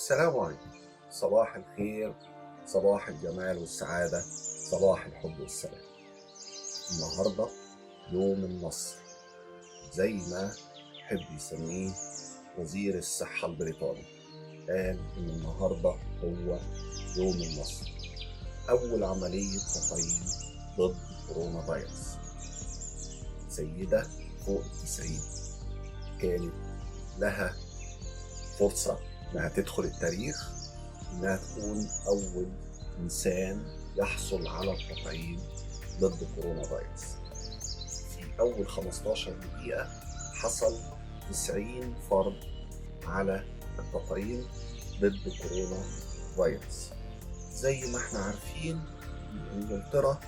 السلام عليكم. صباح الخير، صباح الجمال والسعادة، صباح الحب والسلام. النهاردة يوم النصر زي ما يحب يسميه وزير الصحة البريطاني. قال إن النهاردة هو يوم النصر، أول عملية تطعيم ضد كورونا فيروس. سيدة فوق 90 كانت لها فرصة إنها تدخل التاريخ، إنها تكون أول إنسان يحصل على التطعيم ضد كورونا فيروس. في أول 15 دقيقة حصل 90 فرد على التطعيم ضد كورونا فيروس. زي ما احنا عارفين إن إنجلترا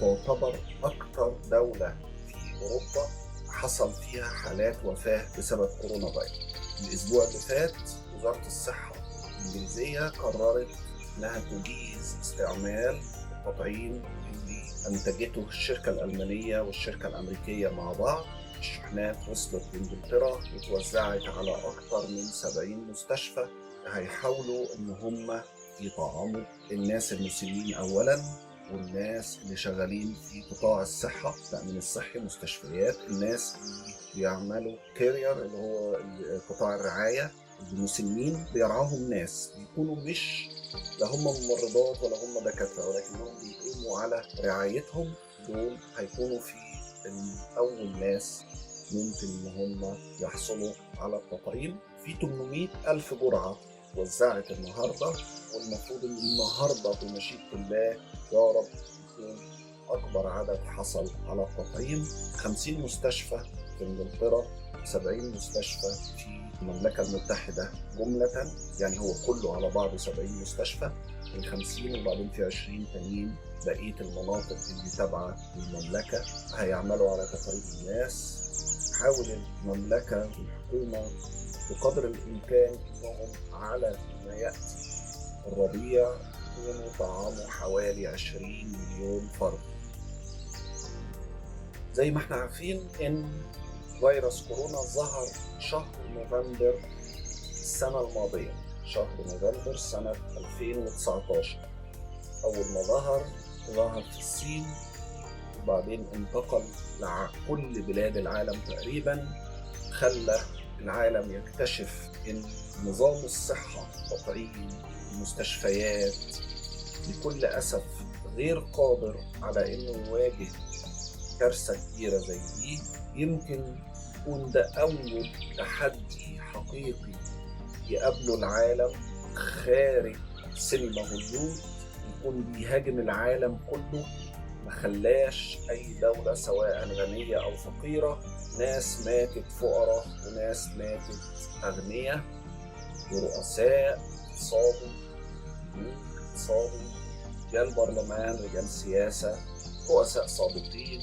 تعتبر أكثر دولة في أوروبا حصل فيها حالات وفاة بسبب كورونا فيروس. الأسبوع اللي فات وزارة الصحة الإنجليزية قررت إنها تجيز استعمال التطعيم اللي أنتجته الشركة الألمانية والشركة الأمريكية مع بعض. الشحنات وصلت لإنجلترا وتوزعت على أكثر من 70 مستشفى، هيحاولوا إن هم يطعموا الناس المسنين أولاً، والناس اللي شغالين في قطاع الصحة، التأمين الصحي، مستشفيات، الناس اللي بيعملوا كارير اللي هو قطاع الرعاية. المسنين بيرعاهم ناس بيكونوا مش لا هم ممرضات ولا هم دكاترة، ولكنهم بيقوموا على رعايتهم. دول هيكونوا في أول ناس ممكن إن هم يحصلوا على التطعيم. في 800 ألف جرعة وزعت النهاردة، والمفروض إن النهاردة بمشيئة الله يا رب يكون أكبر عدد حصل على التطعيم. 50 مستشفى في إنجلترا، 70 مستشفى في المملكة المتحدة جملة، يعني هو كله على بعضه 70 مستشفى، من 50 وبعدين في 20 تانيين بقية المناطق اللي تابعة للمملكة هيعملوا على تطعيم الناس. حاول المملكة والحكومة بقدر الإمكان إنهم على ما يأتي الربيع يكونوا طعموا حوالي 20 مليون فرد. زي ما احنا عارفين إن فيروس كورونا ظهر شهر نوفمبر السنة الماضية، شهر نوفمبر سنة 2019. أول ما ظهر في الصين، وبعدين انتقل لكل بلاد العالم تقريبا، خلى العالم يكتشف إن نظام الصحة، التطعيم، المستشفيات بكل أسف غير قادر على إنه يواجه كارثة كبيرة زي دي. يمكن يكون ده أول تحدي حقيقي يقابله العالم خارج سينما هوليود، يكون بيهاجم العالم كله. ما خلاش أي دولة سواء غنية أو فقيرة، ناس ماتت فقراء وناس ماتت أغنياء، ورؤساء اتصابوا، ملوك اتصابوا، رجال برلمان، رجال سياسة، رؤساء سابقين.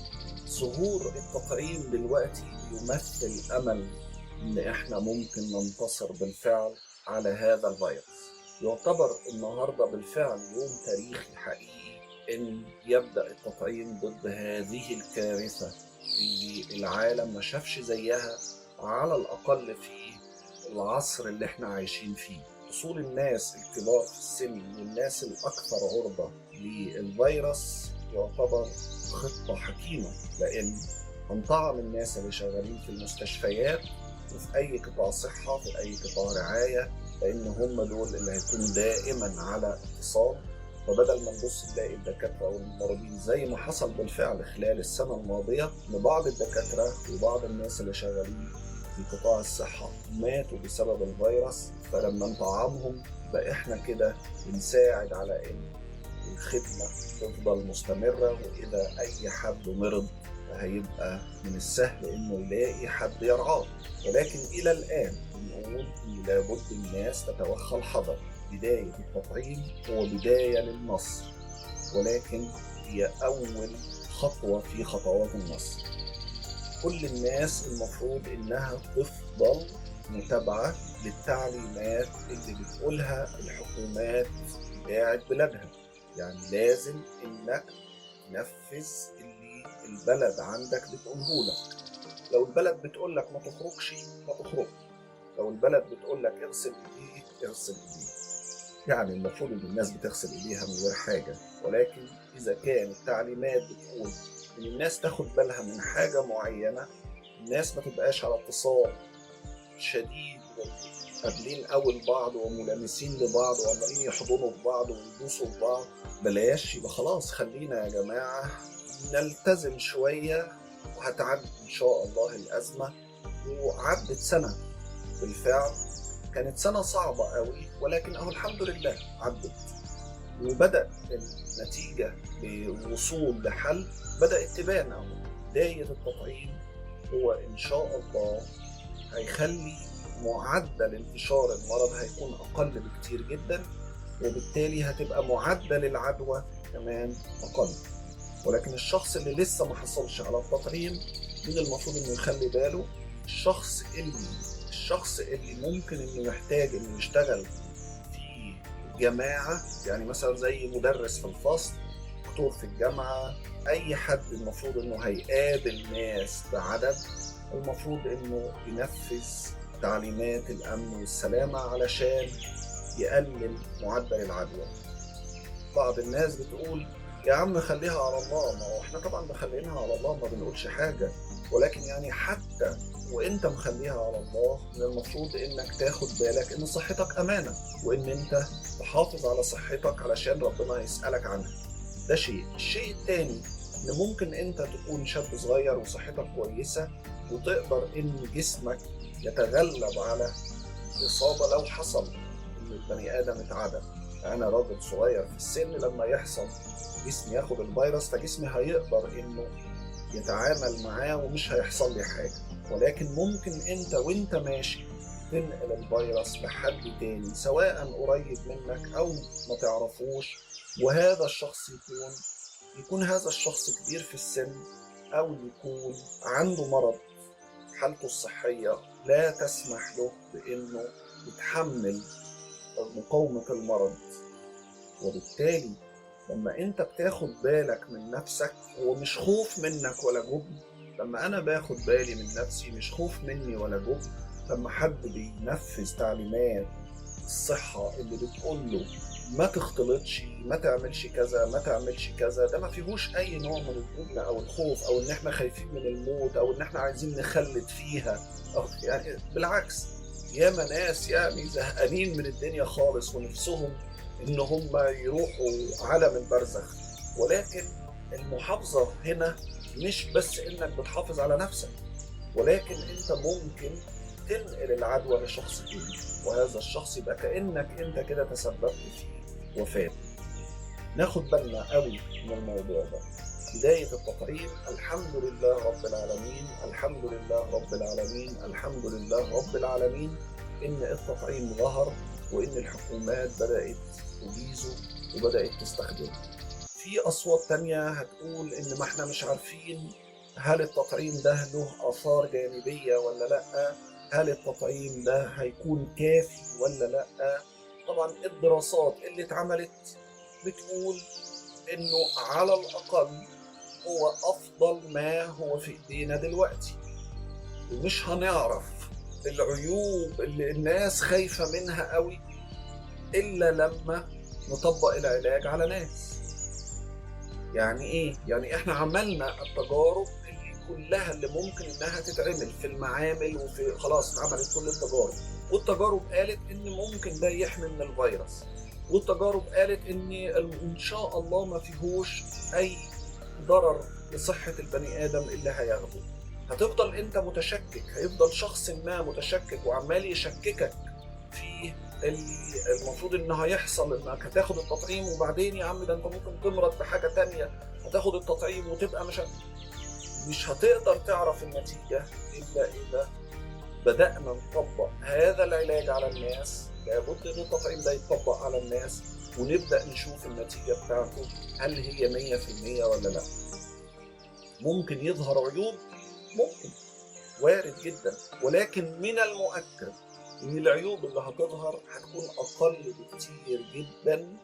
ظهور التطعيم دلوقتي يمثل أمل إن إحنا ممكن ننتصر بالفعل على هذا الفيروس. يعتبر النهاردة بالفعل يوم تاريخي حقيقي إن يبدأ التطعيم ضد هذه الكارثة اللي العالم ما شافش زيها، على الأقل في العصر اللي إحنا عايشين فيه. وصول الناس الكبار في السن والناس الأكثر عرضة للفيروس يعتبر خطة حكيمة، لأن هنطعم الناس اللي شغالين في المستشفيات وفي أي قطاع صحة، في أي قطاع رعاية، لأن هم دول اللي هيكونوا دائما على اتصال. فبدل ما نبص نلاقي الدكاترة والممرضين زي ما حصل بالفعل خلال السنة الماضية، لبعض الدكاترة وبعض الناس اللي شغالين في قطاع الصحة ماتوا بسبب الفيروس، فلما نطعمهم بقى احنا كده بنساعد على ان الخدمة تفضل مستمرة. وإذا أي حد مرض هيبقى من السهل إنه يلاقي حد يرعاه. ولكن إلى الآن بنقول إن لابد الناس تتوخى الحذر. بداية التطعيم هو بداية للنصر، ولكن هي أول خطوة في خطوات النصر. كل الناس المفروض إنها تفضل متابعة للتعليمات اللي بتقولها الحكومات بتاعت بلادها. يعني لازم إنك تنفذ اللي البلد عندك بتقوله لك. لو البلد بتقول لك ما تخرجش، ما تخرج. لو البلد بتقول لك اغسل ايديك اغسل ايديك، يعني المفروض ان الناس بتغسل ايديها من غير حاجة. ولكن اذا كان التعليمات بتقول ان الناس تاخد بالها من حاجة معينة، الناس ما تبقاش على اتصال شديد قابلين أول بعض وملامسين لبعض وعمالين يحضنوا في بعض ويبوسوا في بعض، بلاش. يبقى خلاص خلينا يا جماعة نلتزم شوية وهتعدي إن شاء الله الأزمة. وعدت سنة بالفعل، كانت سنة صعبة قوي، ولكن أهو الحمد لله عدت، وبدأ النتيجة بوصول لحل، بدأت تبان أهو. بداية التطعيم هو إن شاء الله هيخلي معدل انتشار المرض هيكون أقل بكتير جدا، وبالتالي هتبقى معدل العدوى كمان أقل. ولكن الشخص اللي لسه ما حصلش على التطعيم من المفروض إنه يخلي باله. الشخص اللي ممكن إنه يحتاج إنه يشتغل في جماعة، يعني مثلا زي مدرس في الفصل، دكتور في الجامعة، أي حد المفروض إنه هيقابل ناس بعدد، المفروض إنه ينفذ تعليمات الأمن والسلامة علشان يقلل معدل العدوى. بعض الناس بتقول يا عم خليها على الله، ما هو احنا طبعا مخلينها على الله، ما بنقولش حاجة، ولكن يعني حتى وانت مخليها على الله من المفروض انك تاخد بالك ان صحتك امانة، وان انت تحافظ على صحتك علشان ربنا يسألك عنها. ده شيء. الشيء التاني ان ممكن انت تكون شاب صغير وصحتك كويسة وتقدر ان جسمك يتغلب على الإصابة لو حصل ان البني ادم اتعدى. انا راجل صغير في السن، لما يحصل جسمي ياخد الفيروس فجسمي هيقدر انه يتعامل معاه ومش هيحصل لي حاجة. ولكن ممكن انت وانت ماشي تنقل الفيروس لحد تاني سواء قريب منك او ما تعرفوش، وهذا الشخص يكون هذا الشخص كبير في السن، او يكون عنده مرض حالته الصحية لا تسمح له بانه يتحمل مقاومة المرض. وبالتالي لما انت بتاخد بالك من نفسك، هو مش خوف منك ولا جبن. لما انا باخد بالي من نفسي مش خوف مني ولا جبن. لما حد بينفذ تعليمات الصحة اللي بتقول له ما تختلطش، ما تعملش كذا، ما تعملش كذا، ده ما فيهوش اي نوع من الجبن او الخوف او ان احنا خايفين من الموت او ان احنا عايزين نخلد فيها، أو يعني بالعكس. ياما ناس يعني زهقانين من الدنيا خالص ونفسهم ان هم يروحوا عالم البرزخ. ولكن المحافظة هنا مش بس انك بتحافظ على نفسك، ولكن انت ممكن تنقل العدوى لشخص تاني، وهذا الشخص يبقى كأنك انت كده تسببت في وفاة. ناخد بالنا قوي من الموضوع ده. بداية التطعيم الحمد لله رب العالمين، الحمد لله رب العالمين، الحمد لله رب العالمين إن التطعيم ظهر، وإن الحكومات بدأت تجيزه وبدأت تستخدمه. في أصوات تانية هتقول إن ما احنا مش عارفين هل التطعيم ده له آثار جانبية ولا لأ، هل التطعيم ده هيكون كافي ولا لأ. طبعا الدراسات اللي اتعملت بتقول إنه على الأقل هو أفضل ما هو في إيدينا دلوقتي، ومش هنعرف العيوب اللي الناس خايفة منها قوي إلا لما نطبق العلاج على ناس. يعني إيه؟ يعني إحنا عملنا التجارب اللي كلها اللي ممكن إنها تتعمل في المعامل، وفي خلاص اتعملت كل التجارب، والتجارب قالت إن ممكن ده يحمي من الفيروس، والتجارب قالت إن شاء الله ما فيهوش أي ضرر لصحة البني آدم اللي هياخده. هتفضل انت متشكك، هيفضل شخص ما متشكك وعمال يشككك في المفروض ان هيحصل انك هتاخد التطعيم، وبعدين يا عم ده انت ممكن تمرض بحاجة تانية، هتاخد التطعيم وتبقى مش هتقدر تعرف النتيجة الا اذا بدأنا نطبق هذا العلاج على الناس. لابد ان التطعيم ده يتطبق على الناس ونبدأ نشوف النتيجة بتاعته هل هي 100% ولا لا. ممكن يظهر عيوب، ممكن، وارد جدا، ولكن من المؤكد ان العيوب اللي هتظهر هتكون اقل بكتير جدا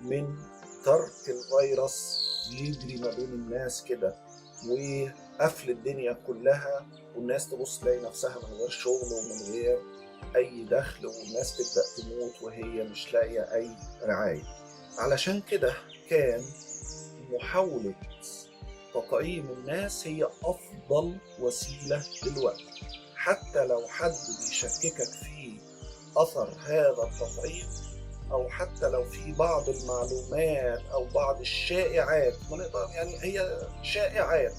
من ترك الفيروس يجري ما بين الناس كده وقفل الدنيا كلها، والناس تبص تلاقي نفسها من غير شغل ومن غير أي دخل، والناس تبدأ تموت وهي مش لاقية أي رعاية. علشان كده كان محاولة تطعيم الناس هي أفضل وسيلة دلوقتي. حتى لو حد بيشككك في أثر هذا التطعيم، أو حتى لو في بعض المعلومات أو بعض الشائعات، ما نقدر يعني هي شائعات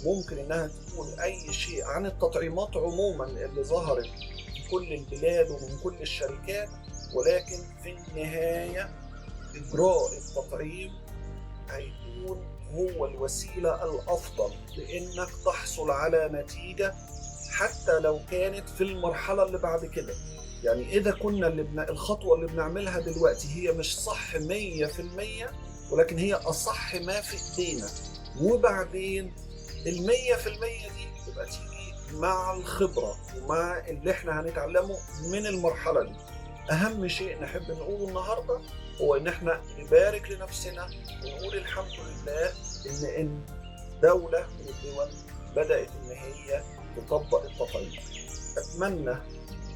ممكن إنها تقول أي شيء عن التطعيمات عموما اللي ظهرت في كل البلاد ومن كل الشركات، ولكن في النهاية إجراء التطعيم هيكون هو الوسيلة الأفضل لإنك تحصل على نتيجة حتى لو كانت في المرحلة اللي بعد كده. يعني إذا كنا الخطوة اللي بنعملها دلوقتي هي مش صح 100%، ولكن هي أصح ما في إيدينا، وبعدين 100% دي تبقى تيجي مع الخبرة ومع اللي احنا هنتعلمه من المرحلة دي. أهم شيء نحب نقوله النهاردة هو إن احنا نبارك لنفسنا ونقول الحمد لله إن دولة من الدول بدأت إن هي تطبق التطعيم. أتمنى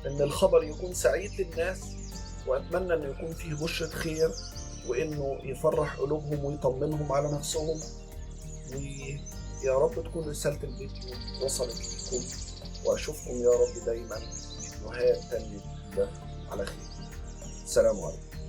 إن الخبر يكون سعيد للناس، وأتمنى إنه يكون فيه بشرة خير، وإنه يفرح قلوبهم ويطمنهم على نفسهم. ويا رب تكون رسالة الفيديو وصلت لكم، وأشوفكم يا رب دايما في فيديوهات تانية على خير. السلام عليكم.